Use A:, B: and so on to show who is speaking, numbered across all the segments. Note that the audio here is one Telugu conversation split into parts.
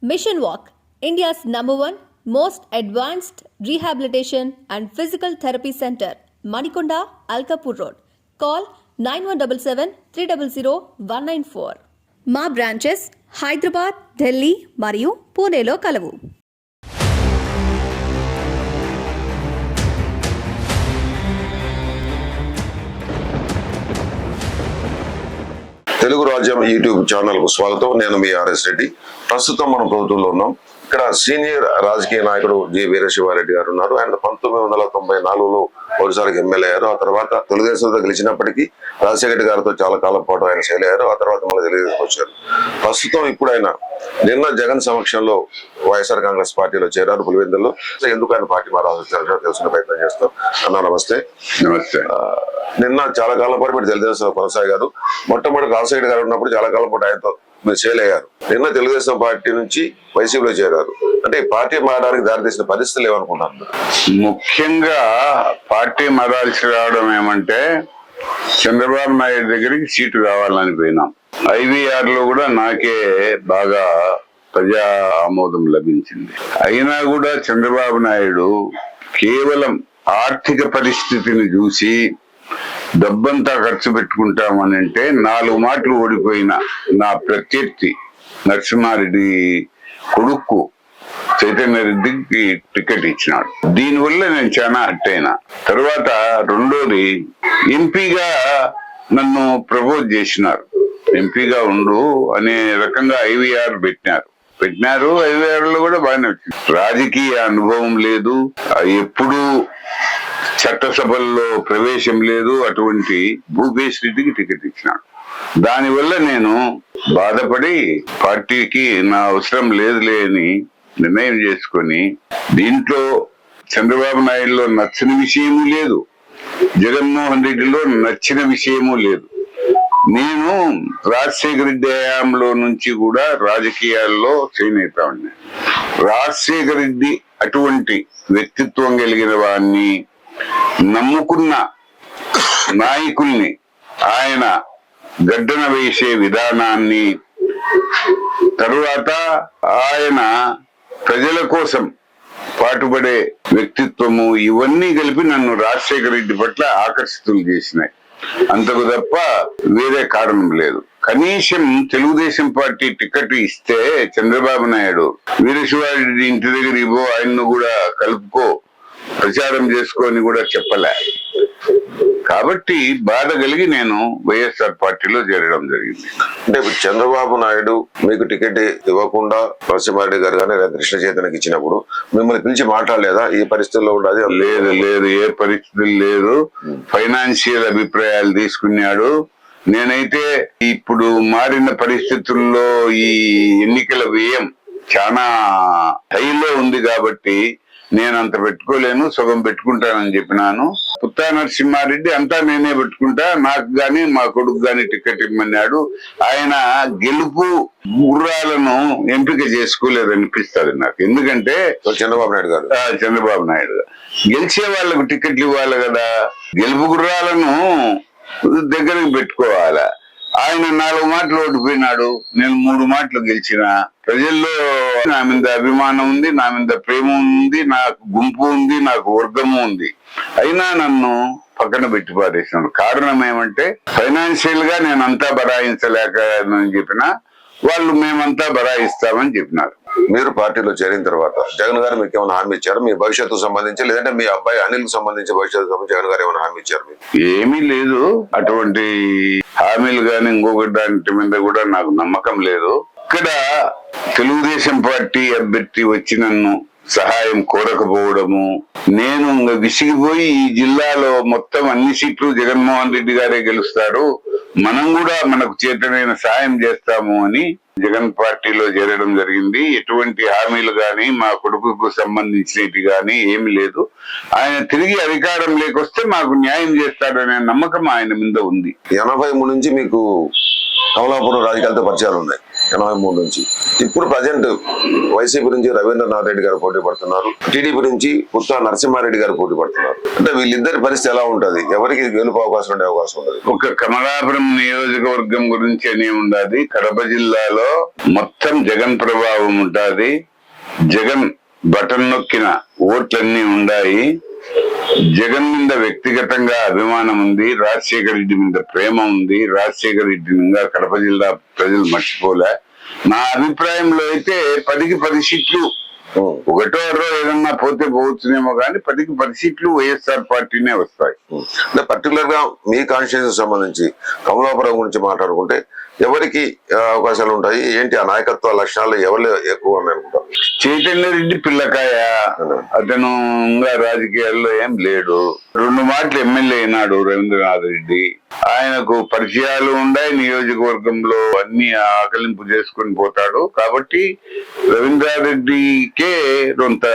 A: Mission Walk, India's #1 most advanced rehabilitation and physical therapy center, Manikonda, Alkapur Road. Call 9177 300 194. మా బ్రాంచెస్ హైదరాబాద్, ఢిల్లీ మరియు పూణేలో కలవు.
B: తెలుగు రాజ్యం యూట్యూబ్ ఛానల్ కు స్వాగతం. నేను మీ ఆర్ఎస్ రెడ్డి. ప్రస్తుతం మనం ప్రభుత్వంలో ఉన్నాం. ఇక్కడ సీనియర్ రాజకీయ నాయకుడు జి వీరశివారెడ్డి గారు ఉన్నారు. ఆయన 1994లో ఒకసారికి ఎమ్మెల్యే అయ్యారు. ఆ తర్వాత తెలుగుదేశంతో గెలిచినప్పటికీ రాజశేఖర గారితో చాలా కాలం పాటు ఆయన చేయలేరు. ఆ తర్వాత మళ్ళీ తెలుగుదేశం వచ్చారు. ప్రస్తుతం ఇప్పుడు ఆయన నిన్న జగన్ సమక్షంలో వైఎస్ఆర్ కాంగ్రెస్ పార్టీలో చేరారు పులివెందుల్లో. ఎందుకు ఆయన పార్టీ మారాల్సి తెలుసుకునే ప్రయత్నం చేస్తాం. అన్న నమస్తే.
C: నమస్తే.
B: నిన్న చాలా కాలం పాటు మీరు తెలుగుదేశంలో కొనసాగారు. మొట్టమొదటి రాజశేఖర గారు ఉన్నప్పుడు చాలా కాలం పాటు ఆయనతో మీరు చేయలేరు. నిన్న తెలుగుదేశం పార్టీ నుంచి వైసీపీలో చేరారు. అంటే ఈ పార్టీ మారడానికి దారితీసిన పరిస్థితులు ఏమనుకుంటున్నారు?
C: ముఖ్యంగా పార్టీ మారాల్సి రావడం ఏమంటే చంద్రబాబు నాయుడు దగ్గరికి సీటు కావాలని పోయినాం. ఐవీఆర్ లో కూడా నాకే బాగా ప్రజా ఆమోదం లభించింది. అయినా కూడా చంద్రబాబు నాయుడు కేవలం ఆర్థిక పరిస్థితిని చూసి డబ్బంతా ఖర్చు పెట్టుకుంటామని అంటే 4 మాటలు ఓడిపోయిన నా ప్రత్యర్థి నరసింహారెడ్డి కొడుకు చైతన్య రెడ్డికి టికెట్ ఇచ్చినాడు. దీనివల్ల నేను చాలా హర్ట్ అయినా. తర్వాత రెండోది, ఎంపీగా నన్ను ప్రపోజ్ చేసినారు. ఎంపీగా ఉండు అనే రకంగా ఐవీఆర్ పెట్టినారు. ఐవీఆర్ లో కూడా బాగానే వచ్చింది. రాజకీయ అనుభవం లేదు, ఎప్పుడు చట్టసభల్లో ప్రవేశం లేదు. అటువంటి భూపేష్ రెడ్డికి టికెట్ ఇచ్చినాడు. దానివల్ల నేను బాధపడి పార్టీకి నా అవసరం లేదులే అని నిర్ణయం చేసుకొని, దీంట్లో చంద్రబాబు నాయుడులో నచ్చిన విషయము లేదు, జగన్మోహన్ రెడ్డిలో నచ్చిన విషయము లేదు. నేను రాజశేఖర రెడ్డి హయాంలో నుంచి కూడా రాజకీయాల్లో చేనేత ఉన్నాను. రాజశేఖర రెడ్డి అటువంటి వ్యక్తిత్వం కలిగిన వాడిని, నమ్ముకున్న నాయకుల్ని ఆయన గడ్డన వేసే విధానాన్ని, తరువాత ఆయన ప్రజల కోసం పాటుపడే వ్యక్తిత్వము, ఇవన్నీ కలిపి నన్ను రాజశేఖర రెడ్డి పట్ల ఆకర్షితులు చేసినాయి. అంతకు తప్ప వేరే కారణం లేదు. కనీసం తెలుగుదేశం పార్టీ టికెట్ ఇస్తే చంద్రబాబు నాయుడు వీరశివారెడ్డి ఇంటి దగ్గర ఇవ్వో, ఆయన్ను కూడా కలుపుకో, ప్రచారం చేసుకొని కూడా చెప్పలే. కాబట్టి బాధ కలిగి నేను వైఎస్ఆర్ పార్టీలో చేరడం జరిగింది.
B: అంటే ఇప్పుడు చంద్రబాబు నాయుడు మీకు టికెట్ ఇవ్వకుండా నరసింహారెడ్డి గారు కానీ లేదా కృష్ణ చైతన్యకి ఇచ్చినప్పుడు మిమ్మల్ని పిలిచి మాట్లాడలేదా? ఈ పరిస్థితుల్లో ఉండదు?
C: లేదు, ఏ పరిస్థితులు లేదు. ఫైనాన్షియల్ అభిప్రాయాలు తీసుకున్నాడు. నేనైతే ఇప్పుడు మారిన పరిస్థితుల్లో ఈ ఎన్నికల వ్యయం చాలా హైలో ఉంది కాబట్టి నేను అంత పెట్టుకోలేను, సగం పెట్టుకుంటానని చెప్పినాను. పుత్తా నరసింహారెడ్డి అంతా నేనే పెట్టుకుంటా, నాకు గాని మా కొడుకు గాని టికెట్ ఇమ్మన్నాడు. ఆయన గెలుపు గుర్రాలను ఎంపిక చేసుకోలేదనిపిస్తుంది నాకు. ఎందుకంటే
B: చంద్రబాబు నాయుడు గారు
C: గెలిచే వాళ్ళకు టికెట్లు ఇవ్వాలి కదా, గెలుపు గుర్రాలను దగ్గరికి పెట్టుకోవాలా. ఆయన 4 మాటలు ఓడిపోయినాడు, నేను 3 మాటలు గెలిచిన. ప్రజల్లో నా మీద అభిమానం ఉంది, నా మీద ప్రేమ ఉంది, నాకు గుంపు ఉంది, నాకు వర్గము ఉంది. అయినా నన్ను పక్కన పెట్టి పారేసినాడు. కారణం ఏమంటే ఫైనాన్షియల్ గా నేను అంతా బరాయించలేకని చెప్పిన వాళ్ళు మేమంతా బరాయిస్తామని చెప్పినారు.
B: మీరు పార్టీలో చేరిన తర్వాత జగన్ గారు మీకు ఏమైనా హామీ ఇచ్చారు మీ భవిష్యత్తుకు సంబంధించి, లేదంటే మీ అబ్బాయి అనిల్ కు సంబంధించి భవిష్యత్తు సంబంధించి జగన్ గారు ఏమైనా హామీ ఇచ్చారు మీకు?
C: ఏమీ లేదు. అటువంటి హామీలు గాని ఇంకొకటి దాని మీద కూడా నాకు నమ్మకం లేదు. ఇక్కడ తెలుగుదేశం పార్టీ అభ్యర్థి వచ్చి నన్ను సహాయం కోరకపోవడము, నేను విసిగిపోయి ఈ జిల్లాలో మొత్తం అన్ని సీట్లు జగన్మోహన్ రెడ్డి గారే గెలుస్తారు, మనం కూడా మనకు చేతనైన సాయం చేస్తాము అని జగన్ పార్టీలో చేరడం జరిగింది. ఎటువంటి హామీలు గాని మా కొడుకుకు సంబంధించినవి గాని ఏమి లేదు. ఆయన తిరిగి అధికారం లేకొస్తే మాకు న్యాయం చేస్తాడనే నమ్మకం ఆయన మీద ఉంది.
B: 83 నుంచి మీకు కమలాపురం రాజకీయాలతో పరిచయాలు ఉన్నాయి. 83 నుంచి. ఇప్పుడు ప్రజెంట్ వైసీపీ నుంచి రవీంద్రనాథ్ రెడ్డి గారు పోటీ పడుతున్నారు, టీడీపీ నుంచి పుత్తా నరసింహారెడ్డి గారు పోటీ పడుతున్నారు. అంటే వీళ్ళిద్దరి పరిస్థితి ఎలా ఉంటది, ఎవరికి గెలుపు అవకాశం ఉండే అవకాశం ఉండదు?
C: ఒక కమలాపురం నియోజకవర్గం గురించి అని ఉండదు. కడప జిల్లాలో మొత్తం జగన్ ప్రభావం ఉంటది. జగన్ బటన్ నొక్కిన ఓట్లన్నీ ఉన్నాయి. జగన్ మీద వ్యక్తిగతంగా అభిమానం ఉంది, రాజశేఖర రెడ్డి మీద ప్రేమ ఉంది. రాజశేఖర రెడ్డిని ఇంకా కడప జిల్లా ప్రజలు మర్చిపోలే. నా అభిప్రాయంలో అయితే 10కి 10 సీట్లు, ఒకటో ఏదన్నా పోతే పోవచ్చునేమో కానీ 10కి 10 సీట్లు వైఎస్ఆర్ పార్టీనే వస్తాయి.
B: అంటే పర్టికులర్ గా మీ కాన్స్టిట్యూన్సీ సంబంధించి కమలాపురం గురించి మాట్లాడుకుంటే ఎవరికి అవకాశాలు ఉంటాయి, ఏంటి ఆ నాయకత్వ లక్షణాలు ఎవరు ఎక్కువ అని అనుకుంటారు?
C: చైతన్య రెడ్డి పిల్లకాయ, అతను ఇంకా రాజకీయాల్లో ఏం లేడు. 2 మాటలు ఎమ్మెల్యే అయినాడు రవీంద్రనాథ్ రెడ్డి. ఆయనకు పరిచయాలు ఉన్నాయి, నియోజకవర్గంలో అన్ని ఆకలింపు చేసుకుని పోతాడు. కాబట్టి రవీంద్రనాథ్ రెడ్డికే కొంత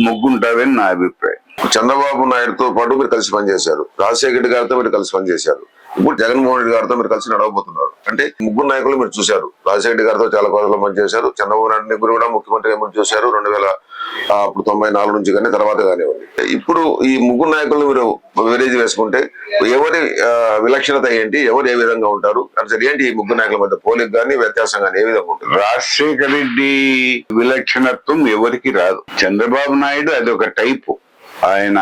C: మొగ్గుంటాదని నా అభిప్రాయం.
B: చంద్రబాబు నాయుడుతో పాటు మీరు కలిసి పనిచేశారు, రాజశేఖర రెడ్డి గారితో మీరు కలిసి పనిచేశారు, ఇప్పుడు జగన్మోహన్ రెడ్డి గారితో మీరు కలిసి నడవబోతున్నారు. అంటే ముగ్గురు నాయకులు మీరు చూశారు. రాజశేఖర రెడ్డి గారితో చాలా కోసంలో పనిచేశారు, చంద్రబాబు నాయుడు కూడా ముఖ్యమంత్రిగా మీరు చూశారు 2094 నుంచి కానీ తర్వాత కానివ్వండి. ఇప్పుడు ఈ ముగ్గురు నాయకులు మీరు వేరేజ్ వేసుకుంటే ఎవరి విలక్షణత ఏంటి, ఎవరు ఏ విధంగా ఉంటారు, అసలు ఏంటి ఈ ముగ్గురు నాయకుల మధ్య పోలిక కానీ వ్యత్యాసం కానీ ఏ విధంగా ఉంటుంది?
C: రాజశేఖర రెడ్డి విలక్షణత్వం ఎవరికి రాదు. చంద్రబాబు నాయుడు అదొక టైపు. ఆయన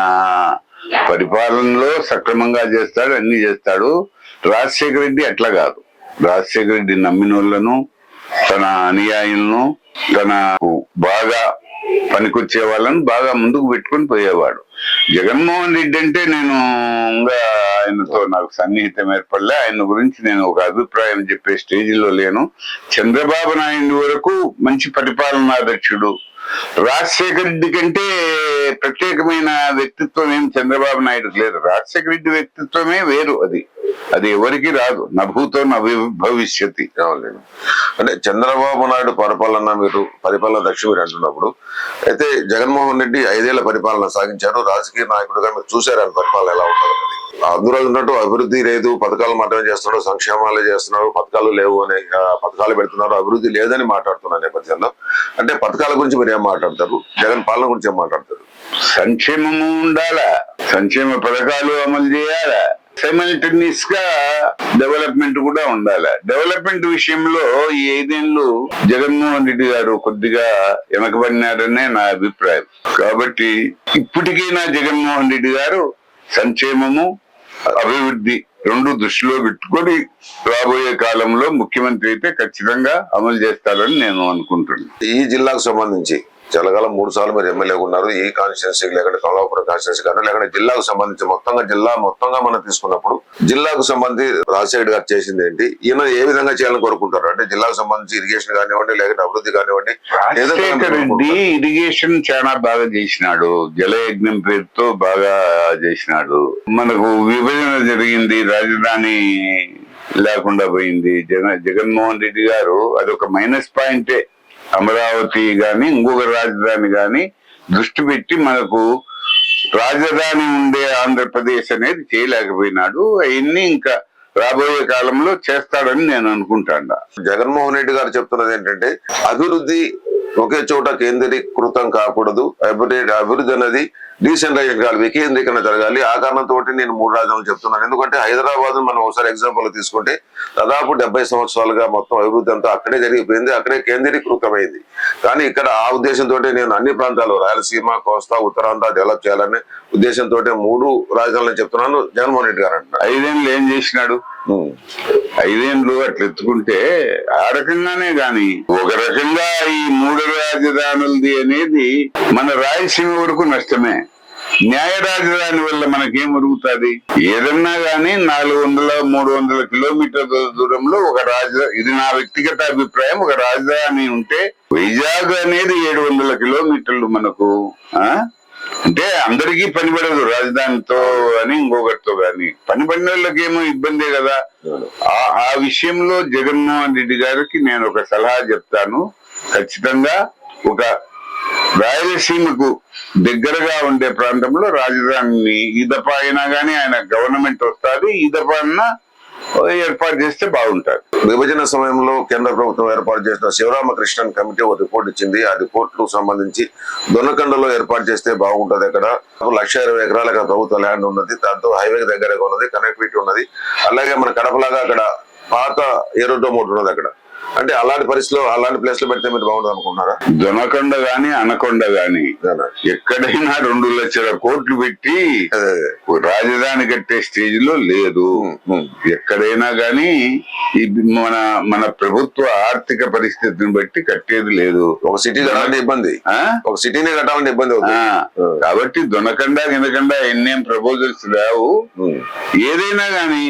C: పరిపాలనలో సక్రమంగా చేస్తాడు, అన్ని చేస్తాడు. రాజశేఖర రెడ్డి అట్లా కాదు. రాజశేఖర రెడ్డి నమ్మిన వాళ్ళను, తన అనుయాయులను, తనకు బాగా పనికొచ్చే వాళ్ళను బాగా ముందుకు పెట్టుకుని పోయేవాడు. జగన్మోహన్ రెడ్డి అంటే నేను ఇంకా ఆయనతో నాకు సన్నిహితం ఏర్పడలే. ఆయన గురించి నేను ఒక అభిప్రాయం చెప్పే స్టేజిలో లేను. చంద్రబాబు నాయుడు వరకు మంచి పరిపాలనాధ్యక్షుడు. రాజశేఖర రెడ్డి కంటే ప్రత్యేకమైన వ్యక్తిత్వం ఏం చంద్రబాబు నాయుడుకి లేదు. రాజశేఖర రెడ్డి వ్యక్తిత్వమే వేరు. అది ఎవరికి రాదు. నభూతో భవిష్యతి.
B: అంటే చంద్రబాబు నాయుడు పరిపాలన దక్ష మీరు అంటున్నప్పుడు అయితే జగన్మోహన్ రెడ్డి 5 ఏళ్ల పరిపాలన సాగించారు. రాజకీయ నాయకుడిగా మీరు చూశారు ఆయన పరిపాలన ఎలా ఉంటుంది. అందులో ఉన్నట్టు అభివృద్ధి లేదు, పథకాలు మాత్రమే చేస్తున్నాడు, సంక్షేమాలే చేస్తున్నాడు, పథకాలు లేవు అని పథకాలు పెడుతున్నారు, అభివృద్ధి లేదని మాట్లాడుతున్న నేపథ్యంలో అంటే పథకాల గురించి మీరు ఏం మాట్లాడతారు, జగన్ పాలన గురించి ఏం మాట్లాడతారు?
C: సంక్షేమము ఉండాలా, సంక్షేమ పథకాలు అమలు చేయాలా, సైమల్టేనియస్ గా డెవలప్మెంట్ కూడా ఉండాలి. డెవలప్మెంట్ విషయంలో ఈ 5 ఏళ్ళు జగన్మోహన్ రెడ్డి గారు కొద్దిగా వెనకబడినారనే నా అభిప్రాయం. కాబట్టి ఇప్పటికైనా జగన్మోహన్ రెడ్డి గారు సంక్షేమము, అభివృద్ధి 2 దృష్టిలో పెట్టుకొని రాబోయే కాలంలో ముఖ్యమంత్రి అయితే ఖచ్చితంగా అమలు చేస్తారని నేను అనుకుంటున్నాను.
B: ఈ జిల్లాకు సంబంధించి చాలా కాలం 3 సార్లు మీరు ఎమ్మెల్యేగా ఉన్నారు. ఈ కాన్స్టిట్యున్సీ లేకుంటే కమలాపురం కాన్స్టిట్యున్సీ కానీ లేకుంటే జిల్లాకు సంబంధించి జిల్లా మొత్తంగా మనం తీసుకున్నప్పుడు జిల్లాకు సంబంధించి రాజశేఖర్ గారు చేసింది ఏంటి, ఈయన ఏ విధంగా చేయాలని కోరుకుంటారు? అంటే జిల్లాకు సంబంధించి ఇరిగేషన్ కానివ్వండి, లేకుంటే అభివృద్ధి కానివ్వండి.
C: రాజశేఖర రెడ్డి ఇరిగేషన్ చాలా బాగా చేసినాడు, జలయజ్ఞం పేరుతో బాగా చేసినాడు. మనకు విభజన జరిగింది, రాజధాని లేకుండా పోయింది. జగన్మోహన్ రెడ్డి గారు అదొక మైనస్ పాయింటే. అమరావతి గాని ఇంకొక రాజధాని గాని దృష్టి పెట్టి మనకు రాజధాని ఉండే ఆంధ్రప్రదేశ్ అనేది చేయలేకపోయినాడు. అవన్నీ ఇంకా రాబోయే కాలంలో చేస్తాడని నేను అనుకుంటాను.
B: జగన్మోహన్ రెడ్డి గారు చెప్తున్నది ఏంటంటే అభివృద్ధి ఒకే చోట కేంద్రీకృతం కాకూడదు, అభివృద్ధి అనేది డీసెంట్రలైజేషన్ కాదు, వికేంద్రీకరణ జరగాలి. ఆ కారణంతో నేను 3 రాజధానులు చెప్తున్నాను. ఎందుకంటే హైదరాబాద్ మనం ఒకసారి ఎగ్జాంపుల్ తీసుకుంటే దాదాపు 70 సంవత్సరాలుగా మొత్తం అభివృద్ధి అంతా అక్కడే జరిగిపోయింది, అక్కడే కేంద్రీకృతమైంది. కానీ ఇక్కడ ఆ ఉద్దేశంతో నేను అన్ని ప్రాంతాలు రాయలసీమ, కోస్తా, ఉత్తరాంధ్ర డెవలప్ చేయాలనే ఉద్దేశంతో 3 రాజధానులు చెప్తున్నాను జగన్మోహన్ రెడ్డి గారు అంటున్నారు.
C: 5 ఏళ్ళు ఏం చేసినాడు? 5 ఏళ్ళు అట్లా ఎత్తుకుంటే ఆ రకంగానే గాని ఒక రకంగా ఈ 3 రాజధానులది అనేది మన రాయలసీమ వరకు నష్టమే. న్యాయ రాజధాని వల్ల మనకేం జరుగుతుంది? ఏదన్నా గానీ 400-300 కిలోమీటర్ల దూరంలో ఒక ఇది నా వ్యక్తిగత అభిప్రాయం, ఒక రాజధాని ఉంటే వైజాగ్ అనేది 700 కిలోమీటర్లు మనకు. అంటే అందరికీ పనిపడదు రాజధానితో అని ఇంకొకరితో గాని, పనిపడిన వాళ్ళకి ఏమో ఇబ్బందే కదా. ఆ విషయంలో జగన్మోహన్ రెడ్డి గారికి నేను ఒక సలహా చెప్తాను. ఖచ్చితంగా ఒక రాయలసీమకు దగ్గరగా ఉండే ప్రాంతంలో రాజధానిని ఈ దఫా అయినా గానీ ఆయన గవర్నమెంట్ వస్తుంది, ఈ దఫా అన్నా ఏర్పాటు చేస్తే బాగుంటారు.
B: విభజన సమయంలో కేంద్ర ప్రభుత్వం ఏర్పాటు చేసిన శివరామకృష్ణన్ కమిటీ ఒక రిపోర్ట్ ఇచ్చింది. ఆ రిపోర్ట్ సంబంధించి దొనకొండలో ఏర్పాటు చేస్తే బాగుంటది. అక్కడ 1,20,000 ఎకరాలకు ప్రభుత్వ ల్యాండ్ ఉన్నది. దాంతో హైవేకి దగ్గరగా ఉన్నది, కనెక్టివిటీ ఉన్నది. అలాగే మన కడపలాగా అక్కడ పాత ఏరోడ్రోమ్ ఒకటి ఉన్నది అక్కడ. అంటే అలాంటి పరిస్థితిలో అలాంటి ప్లేస్ లో పెడితే మీరు బాగుంటుంది అనుకుంటున్నారా?
C: దొనకొండ గాని అనకొండ గాని ఎక్కడైనా 2 లక్షల కోట్లు పెట్టి రాజధాని కట్టే స్టేజ్ లో లేదు. ఎక్కడైనా గాని మన ప్రభుత్వ ఆర్థిక పరిస్థితిని బట్టి కట్టేది లేదు.
B: ఒక సిటీ కట్టాలంటే ఇబ్బంది, ఒక సిటీని కట్టాలంటే ఇబ్బంది అవుతుంది.
C: కాబట్టి దొనకొండ గినకొండ ఎన్నేం ప్రపోజల్స్ రావు. ఏదైనా గాని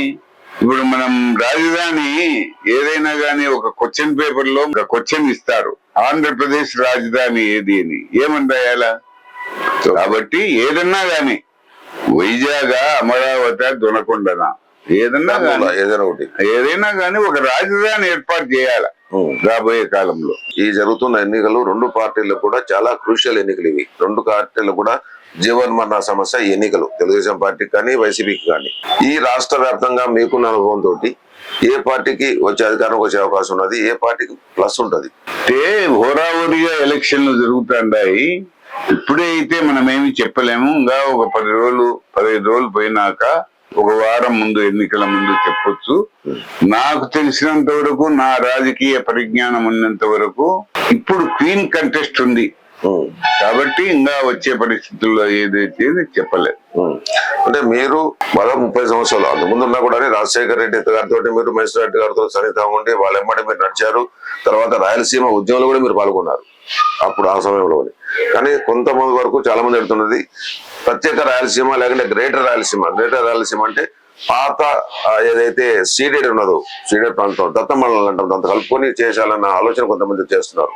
C: ఇప్పుడు మనం రాజధాని ఏదైనా గానీ ఒక క్వశ్చన్ పేపర్ లో ఒక క్వశ్చన్ ఇస్తారు, ఆంధ్రప్రదేశ్ రాజధాని ఏది అని, ఏమని రాయాలా? కాబట్టి ఏదన్నా గాని వైజాగ్, అమరావతి, దొనకొండనా ఏదైనా గానీ ఒక రాజధాని ఏర్పాటు చేయాలి రాబోయే కాలంలో.
B: ఈ జరుగుతున్న ఎన్నికలు 2 పార్టీలకు కూడా చాలా క్రూషియల్ ఎన్నికలు. ఇవి 2 పార్టీలకు కూడా జీవన్మరణ సమస్య ఎన్నికలు, తెలుగుదేశం పార్టీకి కానీ వైసీపీకి కానీ. ఈ రాష్ట్ర వ్యాప్తంగా మీకున్న అనుభవంతో ఏ పార్టీకి వచ్చే అధికారం వచ్చే అవకాశం ఉన్నది, ఏ పార్టీకి ప్లస్ ఉంటది?
C: అంటే హోరాహోరీగా ఎలక్షన్లు జరుగుతున్నాయి. ఇప్పుడే అయితే మనం ఏమి చెప్పలేము. ఇంకా ఒక 15 రోజులు పోయినాక, ఒక వారం ముందు, ఎన్నికల ముందు చెప్పొచ్చు. నాకు తెలిసినంత వరకు, నా రాజకీయ పరిజ్ఞానం ఉన్నంత వరకు ఇప్పుడు క్వీన్ కంటెస్ట్ ఉంది. కాబట్టి ఇంకా వచ్చే పరిస్థితుల్లో ఏదైతే చెప్పలేదు.
B: అంటే మీరు మరో 30 సంవత్సరాలు అంతకుముందు ఉన్నా కూడా రాజశేఖర రెడ్డి గారితో మీరు మహేశ్వర రెడ్డి గారితో సన్నిహితంగా ఉండి వాళ్ళ ఎమ్మడి మీరు నడిచారు. తర్వాత రాయలసీమ ఉద్యమంలో కూడా మీరు పాల్గొన్నారు అప్పుడు ఆ సమయంలో. కానీ కొంతమంది వరకు చాలా మంది చెప్తున్నది ప్రత్యేక రాయలసీమ లేకుంటే గ్రేటర్ రాయలసీమ. గ్రేటర్ రాయలసీమ అంటే పాత ఏదైతే సీడెడ్ ఉన్నదో, సీడెడ్ ప్రాంతం దత్తమండలం అంటాం, దాంతో కలుపుకొని చేయాలన్న ఆలోచన కొంతమంది చేస్తున్నారు.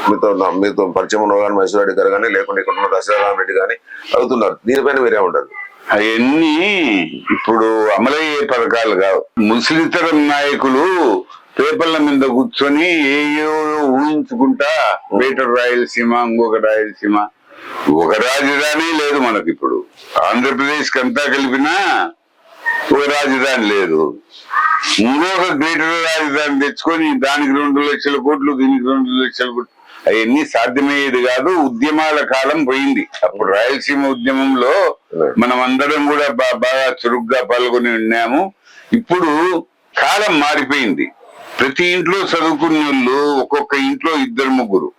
B: మీతో పరిచయం ఉన్న కానీ మహేశ్వర రెడ్డి గారు కానీ, లేకుంటే ఇక్కడ ఉన్న దశరథరామరెడ్డి కానీ అవుతున్నారు. దీనిపైన మీరేమంటారు?
C: అవన్నీ ఇప్పుడు అమలయ్యే పథకాలు కావు. ముస్లితరం నాయకులు పేపర్ల మీద కూర్చొని ఏయో ఊహించుకుంటా గ్రేటర్ రాయలసీమ, ఇంకొక రాయలసీమ, ఒక రాజధాని లేదు మనకి. ఇప్పుడు ఆంధ్రప్రదేశ్ కంతా కలిపినా ఒక రాజధాని లేదు. ఇంకొక గ్రేటర్ రాజధాని తెచ్చుకొని దానికి 2 లక్షల కోట్లు, దీనికి 2 లక్షల కోట్లు, అవన్నీ సాధ్యమయ్యేది కాదు. ఉద్యమాల కాలం పోయింది. అప్పుడు రాయలసీమ ఉద్యమంలో మనం అందరం కూడా బాగా చురుగ్గా పాల్గొని ఉన్నాము. ఇప్పుడు కాలం మారిపోయింది. ప్రతి ఇంట్లో చదువుకునే వాళ్ళు, ఒక్కొక్క ఇంట్లో 2-3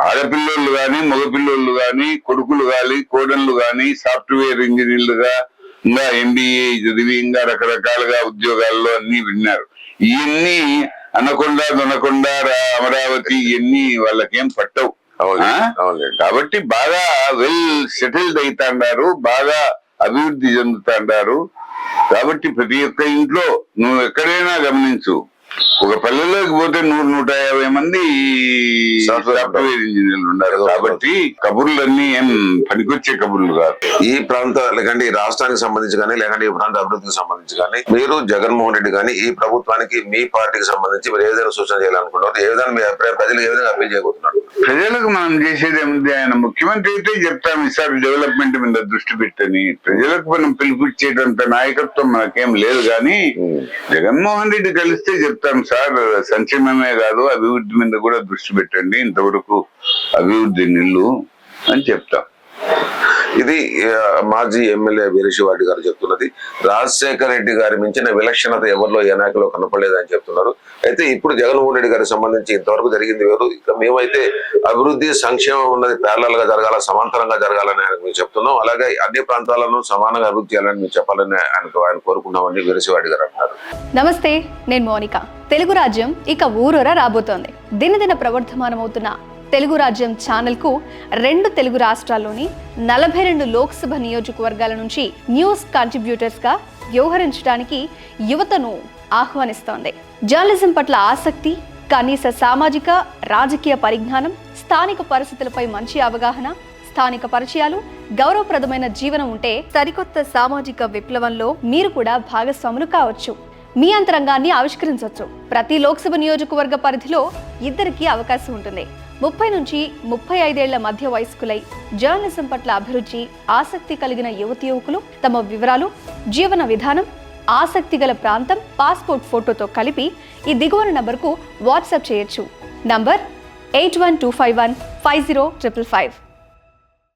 C: ఆడపిల్లోళ్ళు గాని, మగపిల్లోళ్ళు గాని, కొడుకులు గాని, కోడళ్ళు గాని సాఫ్ట్వేర్ ఇంజనీర్లుగా, ఇంకా MBA చదివి ఇంకా రకరకాలుగా ఉద్యోగాల్లో అన్ని విన్నారు. ఇవన్నీ అనకొండ, దొనకొండ, అమరావతి ఇవన్నీ వాళ్ళకేం పట్టవు. కాబట్టి బాగా వెల్ సెటిల్డ్ అవుతాండారు, బాగా అభివృద్ధి చెందుతాండారు. కాబట్టి ప్రతి ఒక్క ఇంట్లో నువ్వు ఎక్కడైనా గమనించు, ఒక పల్లెలోకి పోతే 100-150 మంది సాఫ్ట్వేర్ ఇంజనీర్లు ఉన్నారు. కాబట్టి కబుర్లన్నీ ఏం పనికొచ్చే కబుర్లు కాదు.
B: ఈ ప్రాంత లేకంటే ఈ రాష్ట్రానికి సంబంధించి కానీ, లేకంటే ఈ ప్రాంత అభివృద్ధికి సంబంధించి కానీ, మీరు జగన్మోహన్ రెడ్డి కానీ ఈ ప్రభుత్వానికి, మీ పార్టీకి సంబంధించి మీరు ఏ విధంగా సూచన చేయాలనుకుంటున్నారు? ఏ విధంగా మీ అభిప్రాయం, ప్రజలు ఏ విధంగా అప్పీల్ చేయబోతున్నారు?
C: ప్రజలకు మనం చేసేది ఏమిటి? ఆయన ముఖ్యమంత్రి అయితే చెప్తాం ఈసారి డెవలప్మెంట్ మీద దృష్టి పెట్టని. ప్రజలకు మనం పిలిపించేటంత నాయకత్వం మనకేం లేదు. కానీ జగన్మోహన్ రెడ్డి కలిస్తే చెప్తాం, సార్ సంక్షేమమే కాదు అభివృద్ధి మీద కూడా దృష్టి పెట్టండి, ఇంతవరకు అభివృద్ధి నిల్లు అని చెప్తాం.
B: ఇది మాజీ ఎమ్మెల్యే వీరశివారెడ్డి గారు చెప్తున్నది. రాజశేఖర రెడ్డి గారి మించిన విలక్షణత ఎవరిలో ఏ నాయకులో కనపడలేదని చెప్తున్నారు. అయితే ఇప్పుడు జగన్మోహన్ రెడ్డి గారికి సంబంధించి ఇంతవరకు జరిగింది వేరు. ఇక మేమైతే అభివృద్ధి, సంక్షేమం ఉన్నది ప్యారలల్ గా జరగాల, సమాంతరంగా జరగాలని ఆయన మేము చెప్తున్నాం. అలాగే అన్ని ప్రాంతాలను సమానంగా అభివృద్ధి చేయాలని మేము చెప్పాలని ఆయన కోరుకున్నామని వీరశివారెడ్డి గారు అంటారు.
A: నమస్తే, నేను మోనిక. తెలుగు రాజ్యం ఇక ఊరూరా రాబోతోంది. దినదిన ప్రవర్ధమానమవుతున్న తెలుగు రాజ్యం ఛానల్కు 2 తెలుగు రాష్ట్రాల్లోని 42 లోక్సభ నియోజకవర్గాల నుంచి న్యూస్ కంట్రిబ్యూటర్స్గా వ్యవహరించడానికి యువతను ఆహ్వానిస్తోంది. జర్నలిజం పట్ల ఆసక్తి, కనీస సామాజిక రాజకీయ పరిజ్ఞానం, స్థానిక పరిస్థితులపై మంచి అవగాహన, స్థానిక పరిచయాలు, గౌరవప్రదమైన జీవనం ఉంటే సరికొత్త సామాజిక విప్లవంలో మీరు కూడా భాగస్వాములు కావచ్చు. మీ అంతరంగాన్ని ఆవిష్కరించవచ్చు. ప్రతి లోక్సభ నియోజకవర్గ పరిధిలో 2కి అవకాశం ఉంటుంది. 30 నుంచి 35 ఏళ్ల మధ్య వయస్కులై జర్నలిజం పట్ల అభిరుచి, ఆసక్తి కలిగిన యువతీ యువకులు తమ వివరాలు, జీవన విధానం, ఆసక్తిగల ప్రాంతం పాస్పోర్ట్ ఫోటోతో కలిపి ఈ దిగువన నంబర్కు వాట్సాప్ చేయొచ్చు. నంబర్ 8125150555.